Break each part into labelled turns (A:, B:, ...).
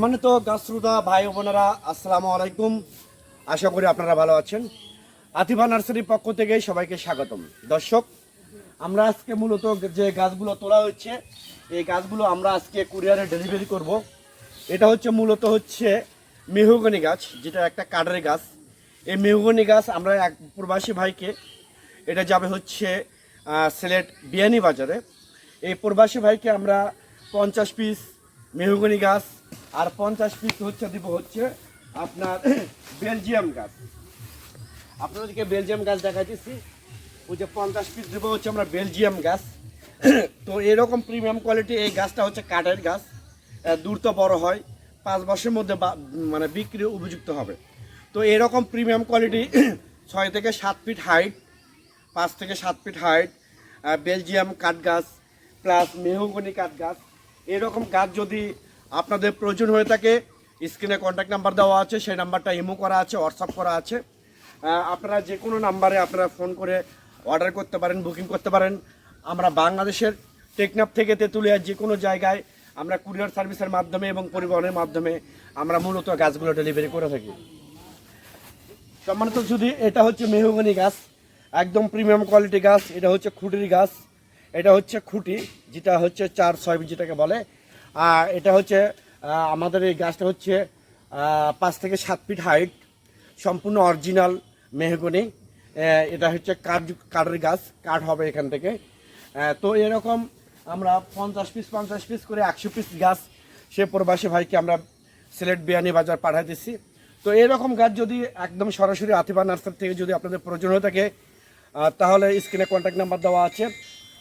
A: মানে তো গাছরুদা ভাই বোনেরা আসসালামু আলাইকুম। আশা করি আপনারা ভালো আছেন। আতিফা নার্সারির পক্ষ থেকে সবাইকে স্বাগতম। দর্শক, আমরা আজকে মূলত যে গাছগুলো তোলা হচ্ছে এই গাছগুলো আমরা আজকে কুরিয়ারে ডেলিভারি করব। এটা হচ্ছে মূলত মেহগনি গাছ, যেটা একটা কাঠের গাছ। এই মেহগনি গাছ আমরা এক প্রবাসী ভাইকে, এটা যাবে সিলেট বিয়ানী বাজারে। এই প্রবাসী ভাইকে আমরা 50 পিস মেহগনি গাছ আর 50 পিস দিব আপনার বেলজিয়াম গাছ। আপনাদেরকে বেলজিয়াম গাছ দেখাইতেছি। ওই যে 50 পিস দেবো আমরা বেলজিয়াম গাছ। তো এরকম প্রিমিয়াম কোয়ালিটি এই গাছটা কাঠের গাছ, দ্রুত বড় হয়, 5 বছরের মধ্যে মানে বিক্রি উপযুক্ত হবে। তো এরকম প্রিমিয়াম কোয়ালিটি 6 থেকে 7 ফিট হাইট, 5 থেকে 7 ফিট হাইট বেলজিয়াম কাঠ গাছ প্লাস মেহগনি কাঠ গাছ, এরকম গাছ যদি আপনাদের প্রয়োজন হয়ে থাকে, স্ক্রিনে কন্ট্যাক্ট নাম্বার দেওয়া আছে, সেই নাম্বারটা ইমো করা আছে, হোয়াটসঅ্যাপ করা আছে। আপনারা যে কোনো নাম্বারে আপনারা ফোন করে অর্ডার করতে পারেন, বুকিং করতে পারেন। আমরা বাংলাদেশের টেকনাফ থেকে তেঁতুলিয়ার যে কোনো জায়গায় আমরা কুরিয়ার সার্ভিসের মাধ্যমে এবং পরিবহনের মাধ্যমে আমরা মূলত গাছগুলো ডেলিভারি করে থাকি। সম্মানিত, যদি এটা মেহগনি গাছ, একদম প্রিমিয়াম কোয়ালিটি গাছ। এটা খুঁটির গাছ, এটা খুঁটি, যেটা 4-6 যেটাকে বলে। আর এটা আমাদের এই গাছটা 5 থেকে 7 ফিট হাইট, সম্পূর্ণ অরিজিনাল মেহগনি। এটা কাঠের গাছ, কাঠ হবে এখান থেকে। তো এরকম আমরা 50 পিস করে 100 পিস গাছ সে প্রবাসী ভাইকে আমরা সিলেট বিয়ানী বাজার পাঠাইতেছি। তো এরকম গাছ যদি একদম সরাসরি আতিফা নার্সারি থেকে যদি আপনাদের প্রয়োজন হয়ে থাকে, তাহলে স্ক্রিনে কন্ট্যাক্ট নাম্বার দেওয়া আছে,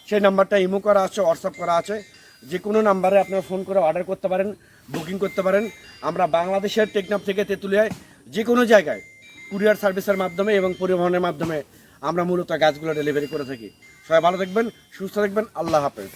A: সেই নাম্বারটা ইমো করা আছে, হোয়াটসঅ্যাপ করা আছে। যে কোনো নাম্বারে আপনারা ফোন করে অর্ডার করতে পারেন, বুকিং করতে পারেন। আমরা বাংলাদেশের টেকনাফ থেকে তেঁতুলিয়ায় যে কোনো জায়গায় কুরিয়ার সার্ভিসের মাধ্যমে এবং পরিবহনের মাধ্যমে আমরা মূলত গাছগুলো ডেলিভারি করে থাকি। সবাই ভালো থাকবেন, সুস্থ থাকবেন। আল্লাহ হাফেজ।